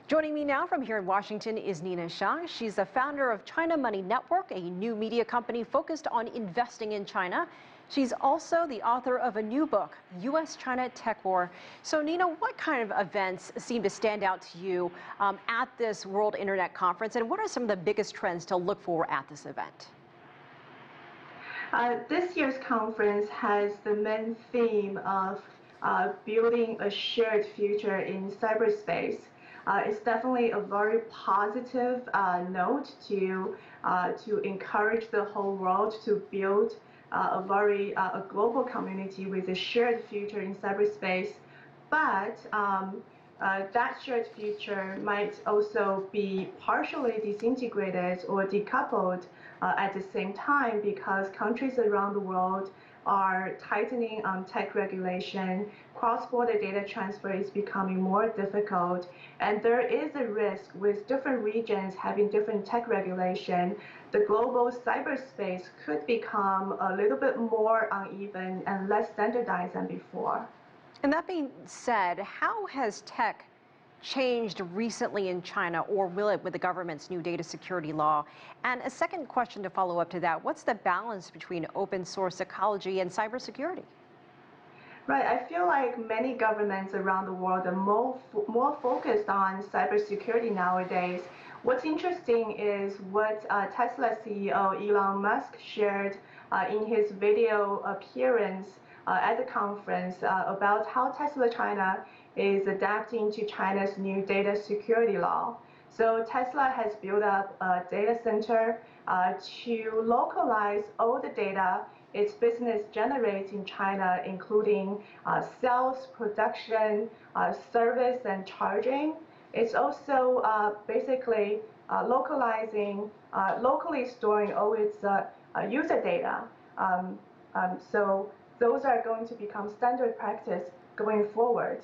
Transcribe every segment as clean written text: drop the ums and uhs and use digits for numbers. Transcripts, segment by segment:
Joining me now from here in Washington is Nina Xiang. She's the founder of China Money Network, a new media company focused on investing in China. She's also the author of a new book, U.S.-China Tech War. So, Nina, what kind of events seem to stand out to you at this World Internet Conference, and what are some of the biggest trends to look for at this event? This year's conference has the main theme of building a shared future in cyberspace. It's definitely a very positive note to encourage the whole world to build a global community with a shared future in cyberspace. But that shared future might also be partially disintegrated or decoupled at the same time, because countries around the world are tightening on tech regulation. Cross-border data transfer is becoming more difficult, and there is a risk with different regions having different tech regulation. The global cyberspace could become a little bit more uneven and less standardized than before. And that being said, how has tech changed recently in China, or will it with the government's new data security law? And a second question to follow up to that, what's the balance between open source ecology and cybersecurity? Right, I feel like many governments around the world are more focused on cybersecurity nowadays. What's interesting is what Tesla CEO Elon Musk shared in his video appearance at the conference about how Tesla China is adapting to China's new data security law. So Tesla has built up a data center to localize all the data its business generates in China, including sales, production, service, and charging. It's also basically locally storing all its user data. So those are going to become standard practice going forward.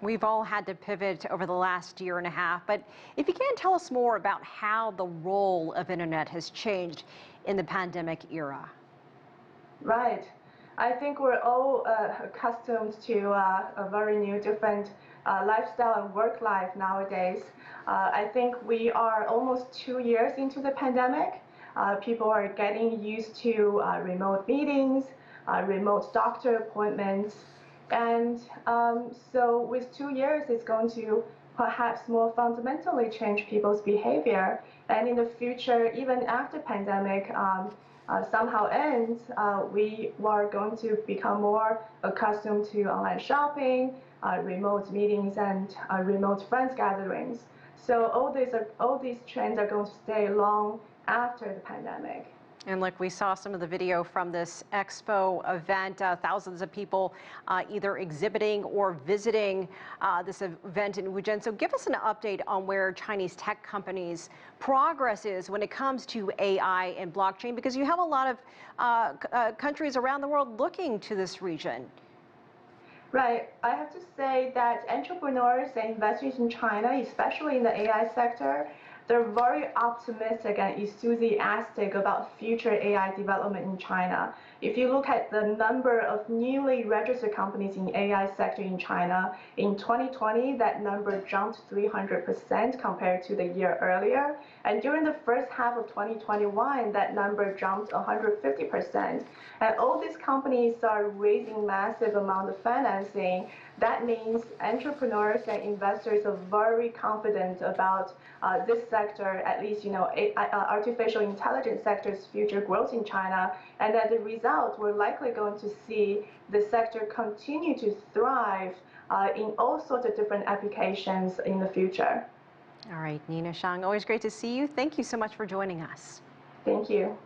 We've all had to pivot over the last year and a half, but if you can tell us more about how the role of internet has changed in the pandemic era. Right. I think we're all accustomed to a very new, different lifestyle and work life nowadays. I think we are almost 2 years into the pandemic. People are getting used to remote meetings, remote doctor appointments. And so with 2 years, it's going to perhaps more fundamentally change people's behavior. And in the future, even after pandemic somehow ends, we are going to become more accustomed to online shopping, remote meetings, and remote friends gatherings. So all these trends are going to stay long after the pandemic. And like we saw some of the video from this expo event, thousands of people either exhibiting or visiting this event in Wuhzen. So give us an update on where Chinese tech companies' progress is when it comes to AI and blockchain, because you have a lot of countries around the world looking to this region. Right. I have to say that entrepreneurs and investors in China, especially in the AI sector, they're very optimistic and enthusiastic about future AI development in China. If you look at the number of newly registered companies in the AI sector in China, in 2020, that number jumped 300% compared to the year earlier. And during the first half of 2021, that number jumped 150%. And all these companies are raising massive amount of financing. That means entrepreneurs and investors are very confident about this sector, at least, artificial intelligence sector's future growth in China. And as a result, we're likely going to see the sector continue to thrive in all sorts of different applications in the future. All right, Nina Xiang, always great to see you. Thank you so much for joining us. Thank you.